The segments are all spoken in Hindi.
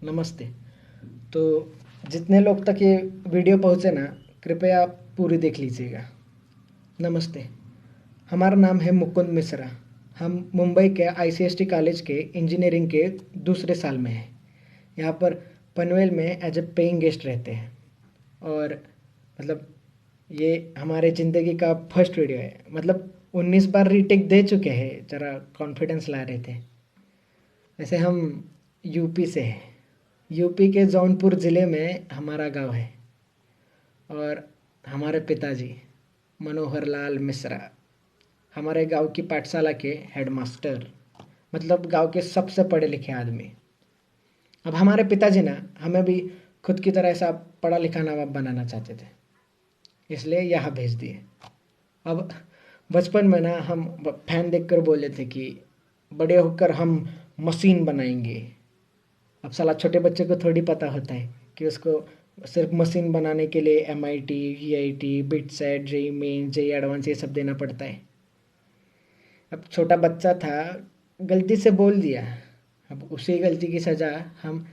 नमस्ते। तो जितने लोग तक ये वीडियो पहुँचे ना, कृपया पूरी देख लीजिएगा। नमस्ते। हमारा नाम है मुकुंद मिश्रा। हम मुंबई के आईसीएसटी कॉलेज के इंजीनियरिंग के दूसरे साल में हैं। यहाँ पर पनवेल में एज ए पेइंग गेस्ट रहते हैं। और मतलब ये हमारे ज़िंदगी का फर्स्ट वीडियो है। मतलब 19 बार रीटेक दे चुके हैं, ज़रा कॉन्फिडेंस ला रहे थे। वैसे हम यूपी से हैं। यूपी के जौनपुर ज़िले में हमारा गांव है। और हमारे पिताजी मनोहर लाल मिश्रा हमारे गांव की पाठशाला के हेडमास्टर, मतलब गांव के सबसे पढ़े लिखे आदमी। अब हमारे पिताजी ना हमें भी खुद की तरह ऐसा पढ़ा लिखा नवाब बनाना चाहते थे, इसलिए यहाँ भेज दिए। अब बचपन में ना हम फैन देखकर बोले थे कि बड़े होकर हम मशीन बनाएंगे। अब साला छोटे बच्चे को थोड़ी पता होता है कि उसको सिर्फ मशीन बनाने के लिए MIT, VIT, BITSAT, JEE main, JEE advance ये सब देना पड़ता है। अब छोटा बच्चा था, गलती से बोल दिया। अब उसी गलती की सज़ा हम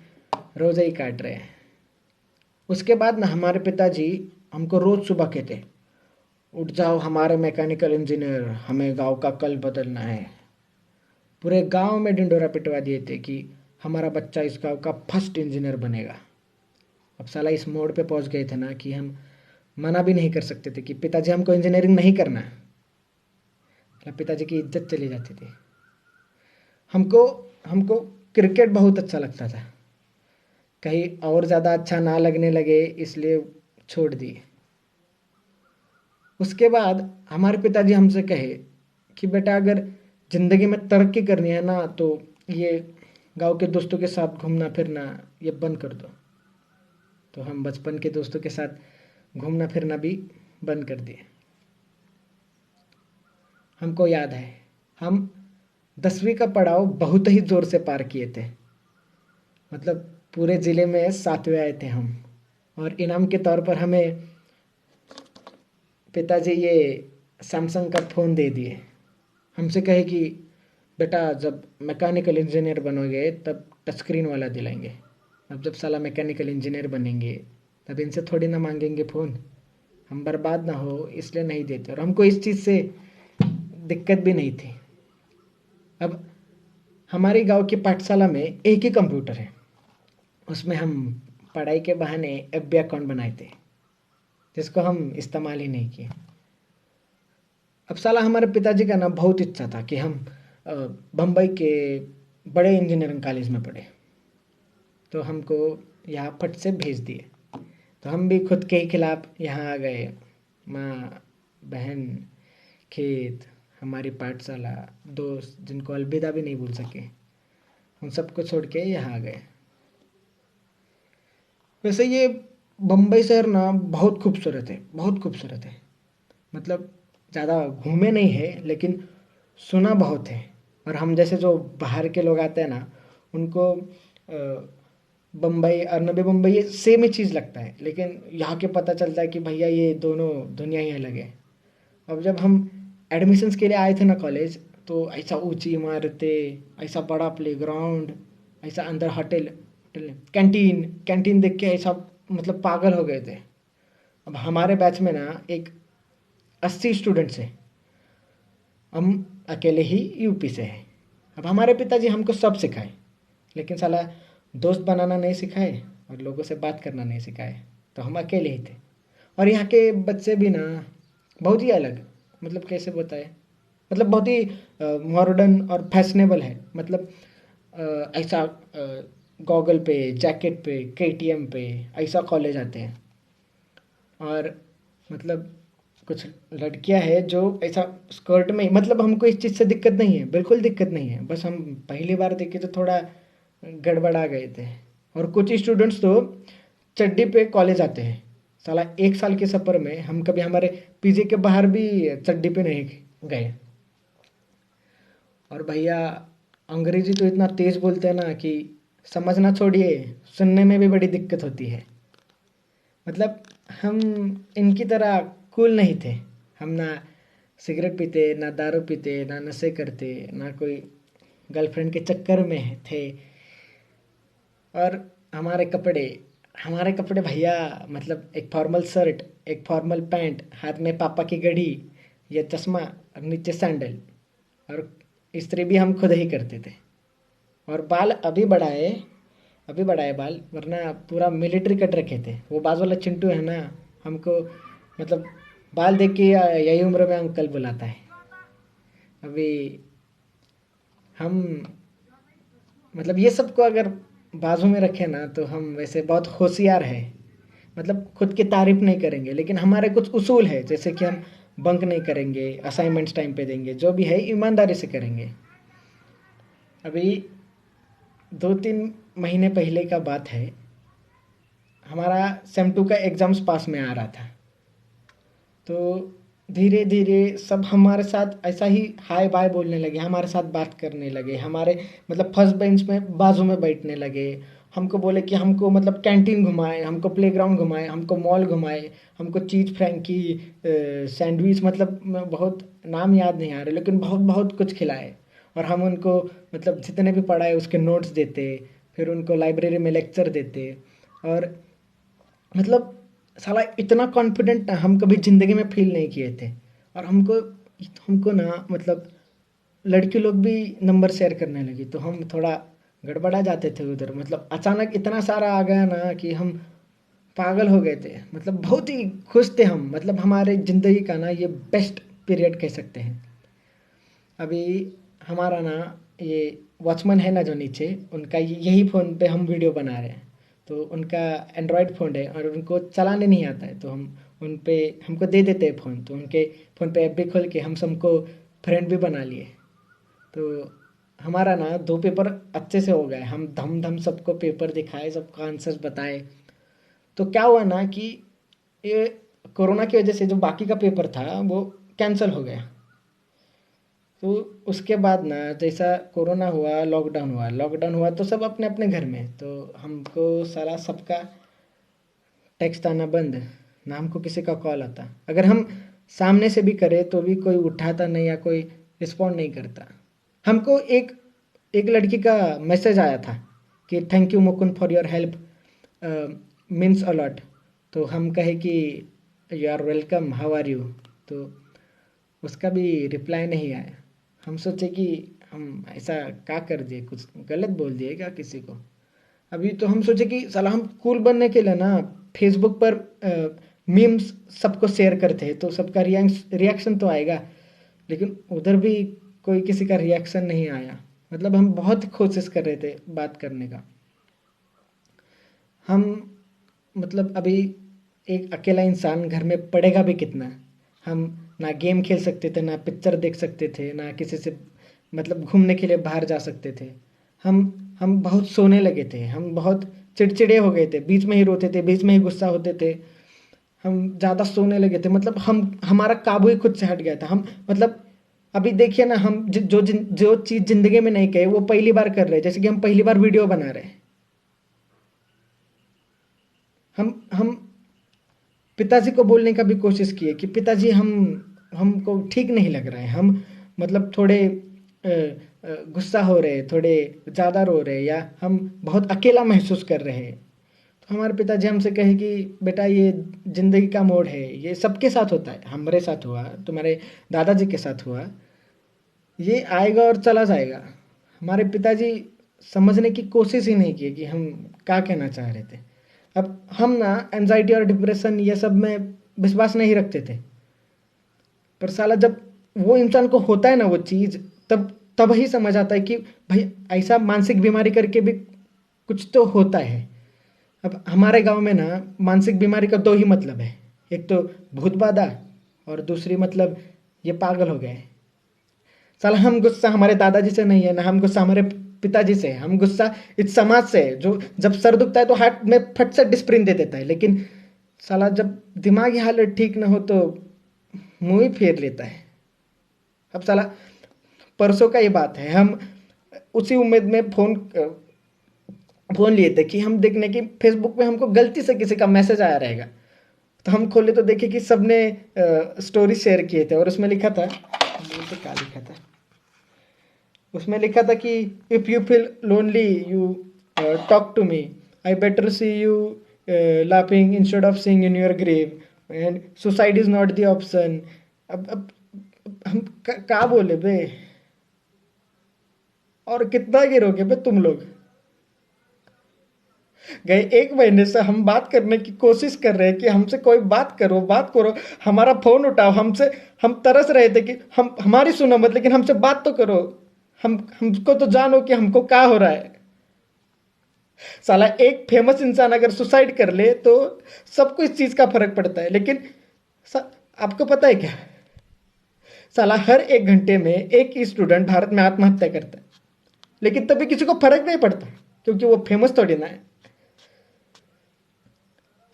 रोज़ ही काट रहे हैं। उसके बाद ना हमारे पिताजी हमको रोज़ सुबह कहते, उठ जाओ हमारे मैकेनिकल इंजीनियर, हमें गांव का कल बदलना है। पूरे गांव में ढिंडोरा पिटवा दिए थे कि हमारा बच्चा इस गांव का फर्स्ट इंजीनियर बनेगा। अब साला इस मोड़ पे पहुंच गए थे ना कि हम मना भी नहीं कर सकते थे कि पिताजी हमको इंजीनियरिंग नहीं करना। मतलब पिताजी की इज्जत चली जाती थी। हमको हमको क्रिकेट बहुत अच्छा लगता था। कहीं और ज़्यादा अच्छा ना लगने लगे इसलिए छोड़ दिए। उसके बाद हमारे पिताजी हमसे कहे कि बेटा अगर ज़िंदगी में तरक्की करनी है ना तो ये गांव के दोस्तों के साथ घूमना फिरना ये बंद कर दो। तो हम बचपन के दोस्तों के साथ घूमना फिरना भी बंद कर दिए। हमको याद है हम 10वीं का पड़ाव बहुत ही ज़ोर से पार किए थे। मतलब पूरे ज़िले में 7वें आए थे हम। और इनाम के तौर पर हमें पिताजी ये सैमसंग का फ़ोन दे दिए। हमसे कहे कि बेटा जब मैकेनिकल इंजीनियर बनोगे तब टच स्क्रीन वाला दिलाएंगे। अब जब साला मैकेनिकल इंजीनियर बनेंगे तब इनसे थोड़ी ना मांगेंगे फ़ोन, हम बर्बाद ना हो इसलिए नहीं देते। और हमको इस चीज़ से दिक्कत भी नहीं थी। अब हमारे गांव की पाठशाला में एक ही कंप्यूटर है, उसमें हम पढ़ाई के बहाने FB अकाउंट बनाए थे जिसको हम इस्तेमाल ही नहीं किए। अब साला हमारे पिताजी का ना बहुत इच्छा था कि हम बम्बई के बड़े इंजीनियरिंग कॉलेज में पढ़े। तो हमको यहाँ फट से भेज दिए। तो हम भी खुद के ही खिलाफ यहाँ आ गए। माँ, बहन, खेत, हमारी पाठशाला, दोस्त जिनको अलविदा भी नहीं भूल सके, हम सबको छोड़ के यहाँ आ गए। वैसे ये बम्बई शहर ना बहुत खूबसूरत है, बहुत खूबसूरत है। मतलब ज़्यादा घूमे नहीं है लेकिन सुना बहुत है। और हम जैसे जो बाहर के लोग आते हैं ना उनको बम्बई और नवी मुंबई ये सेम ही चीज़ लगता है, लेकिन यहाँ के पता चलता है कि भैया ये दोनों दुनिया ही अलग है। अब जब हम एडमिशन्स के लिए आए थे ना कॉलेज, तो ऐसा ऊंची इमारतें, ऐसा बड़ा प्लेग्राउंड, ऐसा अंदर होटल होटल कैंटीन कैंटीन देख के ऐसा मतलब पागल हो गए थे। अब हमारे बैच में ना एक 80 स्टूडेंट्स हैं। हम अकेले ही यूपी से हैं। अब हमारे पिताजी हमको सब सिखाए, लेकिन साला दोस्त बनाना नहीं सिखाए और लोगों से बात करना नहीं सिखाए। तो हम अकेले ही थे। और यहाँ के बच्चे भी ना बहुत ही अलग, मतलब कैसे बताए, मतलब बहुत ही मॉडर्न और फैशनेबल है। मतलब ऐसा गॉगल पे, जैकेट पे, KTM पे ऐसा कॉलेज आते हैं। और मतलब कुछ लड़कियां हैं जो ऐसा स्कर्ट में, मतलब हमको इस चीज़ से दिक्कत नहीं है, बिल्कुल दिक्कत नहीं है। बस हम पहली बार देखे तो थोड़ा गड़बड़ा गए थे। और कुछ स्टूडेंट्स तो चड्डी पे कॉलेज आते हैं। साला 1 साल के सफ़र में हम कभी हमारे PG के बाहर भी चड्डी पे नहीं गए। और भैया अंग्रेजी तो इतना तेज़ बोलते हैं ना कि समझना छोड़िए, सुनने में भी बड़ी दिक्कत होती है। मतलब हम इनकी तरह कूल नहीं थे। हम ना सिगरेट पीते, ना दारू पीते, ना नशे करते, ना कोई गर्लफ्रेंड के चक्कर में थे। और हमारे कपड़े हमारे कपड़े भैया, मतलब एक फॉर्मल शर्ट, एक फॉर्मल पैंट, हाथ में पापा की घड़ी या चश्मा और नीचे सैंडल। और इस्त्री भी हम खुद ही करते थे। और बाल अभी बढ़ाए बाल, वरना पूरा मिलिट्री कट रखे थे। वो बाजू वाला चिंटू है ना, हमको मतलब बाल देख के यही उम्र में अंकल बुलाता है। अभी हम मतलब ये सबको अगर बाजू में रखें ना, तो हम वैसे बहुत होशियार है। मतलब खुद की तारीफ नहीं करेंगे, लेकिन हमारे कुछ उसूल है, जैसे कि हम बंक नहीं करेंगे, असाइनमेंट्स टाइम पे देंगे, जो भी है ईमानदारी से करेंगे। अभी 2-3 महीने पहले का बात है, हमारा सेम 2 का एग्ज़ाम्स पास में आ रहा था। तो धीरे धीरे सब हमारे साथ ऐसा ही हाय बाय बोलने लगे, हमारे साथ बात करने लगे, हमारे मतलब फर्स्ट बेंच में बाजू में बैठने लगे। हमको बोले कि हमको मतलब कैंटीन घुमाए, हमको प्लेग्राउंड घुमाए, हमको मॉल घुमाए, हमको चीज़ फ्रैंकी, सैंडविच, मतलब बहुत नाम याद नहीं आ रहे, लेकिन बहुत बहुत कुछ खिलाए। और हम उनको मतलब जितने भी पढ़ाए उसके नोट्स देते, फिर उनको लाइब्रेरी में लेक्चर देते। और मतलब साला इतना कॉन्फिडेंट हम कभी ज़िंदगी में फील नहीं किए थे। और हमको हमको ना मतलब लड़की लोग भी नंबर शेयर करने लगी, तो हम थोड़ा गड़बड़ा जाते थे उधर। मतलब अचानक इतना सारा आ गया ना कि हम पागल हो गए थे। मतलब बहुत ही खुश थे हम, मतलब हमारे ज़िंदगी का ना ये बेस्ट पीरियड कह सकते हैं। अभी हमारा ना ये वॉचमैन है ना जो नीचे, उनका यही फ़ोन पे हम वीडियो बना रहे हैं। तो उनका एंड्रॉयड फ़ोन है और उनको चलाने नहीं आता है, तो हम उन पे हमको दे देते हैं फ़ोन। तो उनके फ़ोन पे ऐप भी खोल के हम सबको फ्रेंड भी बना लिए। तो हमारा ना 2 पेपर अच्छे से हो गए, हम धम धम सबको पेपर दिखाए, सबको आंसर्स बताए। तो क्या हुआ ना कि ये कोरोना की वजह से जो बाकी का पेपर था वो कैंसिल हो गया। तो उसके बाद ना जैसा कोरोना हुआ, लॉकडाउन हुआ तो सब अपने अपने घर में। तो हमको सारा सबका टेक्स्ट आना बंद, ना हमको किसी का कॉल आता। अगर हम सामने से भी करें तो भी कोई उठाता नहीं या कोई रिस्पॉन्ड नहीं करता। हमको एक एक लड़की का मैसेज आया था कि thank you Mukund for your help, means a lot. तो हम कहे कि you are welcome, how are you. तो उसका भी रिप्लाई नहीं आया। हम सोचे कि हम ऐसा क्या कर दिए, कुछ गलत बोल दिए क्या किसी को। अभी तो हम सोचे कि साला हम कूल बनने के लिए ना फेसबुक पर मीम्स सबको शेयर करते हैं, तो सबका रिएक्शन तो आएगा। लेकिन उधर भी कोई किसी का रिएक्शन नहीं आया। मतलब हम बहुत कोशिश कर रहे थे बात करने का। हम मतलब अभी एक अकेला इंसान घर में पढ़ेगा भी कितना। हम ना गेम खेल सकते थे, ना पिक्चर देख सकते थे, ना किसी से मतलब घूमने के लिए बाहर जा सकते थे। हम बहुत सोने लगे थे, हम बहुत चिड़चिड़े हो गए थे, बीच में ही रोते थे, बीच में ही गुस्सा होते थे। हम ज़्यादा सोने लगे थे, मतलब हम हमारा काबू ही खुद से हट गया था। हम मतलब अभी देखिए ना, हम जो चीज़ ज़िंदगी में नहीं कहे वो पहली बार कर रहे हैं। जैसे कि हम पहली बार वीडियो बना रहे हैं। हम पिताजी को बोलने का भी कोशिश किए कि पिताजी हमको ठीक नहीं लग रहा है। हम मतलब थोड़े गुस्सा हो रहे, थोड़े ज़्यादा रो रहे, या हम बहुत अकेला महसूस कर रहे हैं। तो हमारे पिताजी हमसे कहे कि बेटा ये ज़िंदगी का मोड़ है, ये सबके साथ होता है, हमारे साथ हुआ, तुम्हारे दादाजी के साथ हुआ, ये आएगा और चला जाएगा। हमारे पिताजी समझने की कोशिश ही नहीं की कि हम क्या कहना चाह रहे थे। अब हम ना एंजाइटी और डिप्रेशन ये सब में विश्वास नहीं रखते थे। पर साला जब वो इंसान को होता है ना वो चीज़, तब तब ही समझ आता है कि भाई ऐसा मानसिक बीमारी करके भी कुछ तो होता है। अब हमारे गांव में ना मानसिक बीमारी का 2 ही मतलब है, एक तो भूत बाधा और दूसरी मतलब ये पागल हो गए। साला हम गुस्सा हमारे दादाजी से नहीं है, ना हम गुस्सा हमारे पिताजी से है। हम गुस्सा इस समाज से है, जो जब सर दुखता है तो हाथ में फट से डिस्प्रिन दे देता है, लेकिन साला जब दिमागी हालत ठीक ना हो तो मुंह ही फेर लेता है। अब साला परसों का ये बात है, हम उसी उम्मीद में फ़ोन लिए थे कि हम देखने की फेसबुक पे हमको गलती से किसी का मैसेज आया रहेगा। तो हम खोले तो देखे कि सबने स्टोरी शेयर किए थे, और उसमें लिखा था, तो क्या लिखा था, उसमें लिखा था कि if you feel lonely you talk to me, I better see you laughing instead of seeing in your grave, and suicide is not the option. अब हम क्या बोले बे? और कितना गिरोगे बे तुम लोग? गए 1 महीने से हम बात करने की कोशिश कर रहे हैं कि हमसे कोई बात करो, हमारा फोन उठाओ, हमसे हम तरस रहे थे कि हम हमारी सुनो मत, लेकिन हमसे बात तो करो, हमको तो जानो कि हमको क्या हो रहा है। साला एक फेमस इंसान अगर सुसाइड कर ले तो सबको इस चीज का फर्क पड़ता है, लेकिन आपको पता है क्या, साला हर 1 घंटे में एक स्टूडेंट भारत में आत्महत्या करता है, लेकिन तभी किसी को फर्क नहीं पड़ता क्योंकि वो फेमस थोड़ी ना है।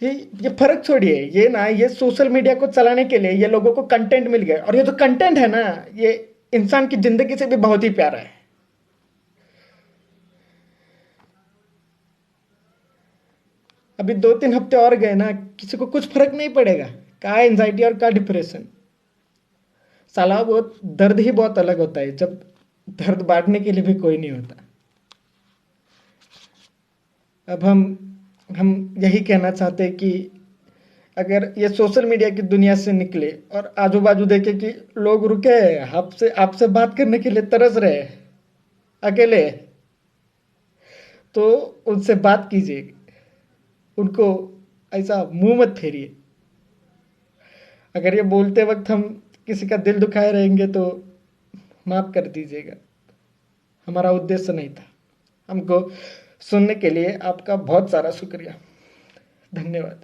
ये फर्क छोड़िए, ये ना ये सोशल मीडिया को चलाने के लिए ये लोगों को कंटेंट मिल गया, और ये जो कंटेंट है ना ये इंसान की जिंदगी से भी बहुत ही प्यारा है। अभी 2-3 हफ्ते और गए ना, किसी को कुछ फर्क नहीं पड़ेगा, का एंजाइटी और का डिप्रेशन। साला वो दर्द ही बहुत अलग होता है जब दर्द बांटने के लिए भी कोई नहीं होता। अब हम यही कहना चाहते हैं कि अगर ये सोशल मीडिया की दुनिया से निकले और आजू बाजू देखे कि लोग रुके आपसे आपसे बात करने के लिए तरस रहे अकेले, तो उनसे बात कीजिए, उनको ऐसा मुंह मत फेरिए। अगर ये बोलते वक्त हम किसी का दिल दुखाए रहेंगे तो माफ कर दीजिएगा, हमारा उद्देश्य नहीं था। हमको सुनने के लिए आपका बहुत सारा शुक्रिया, धन्यवाद।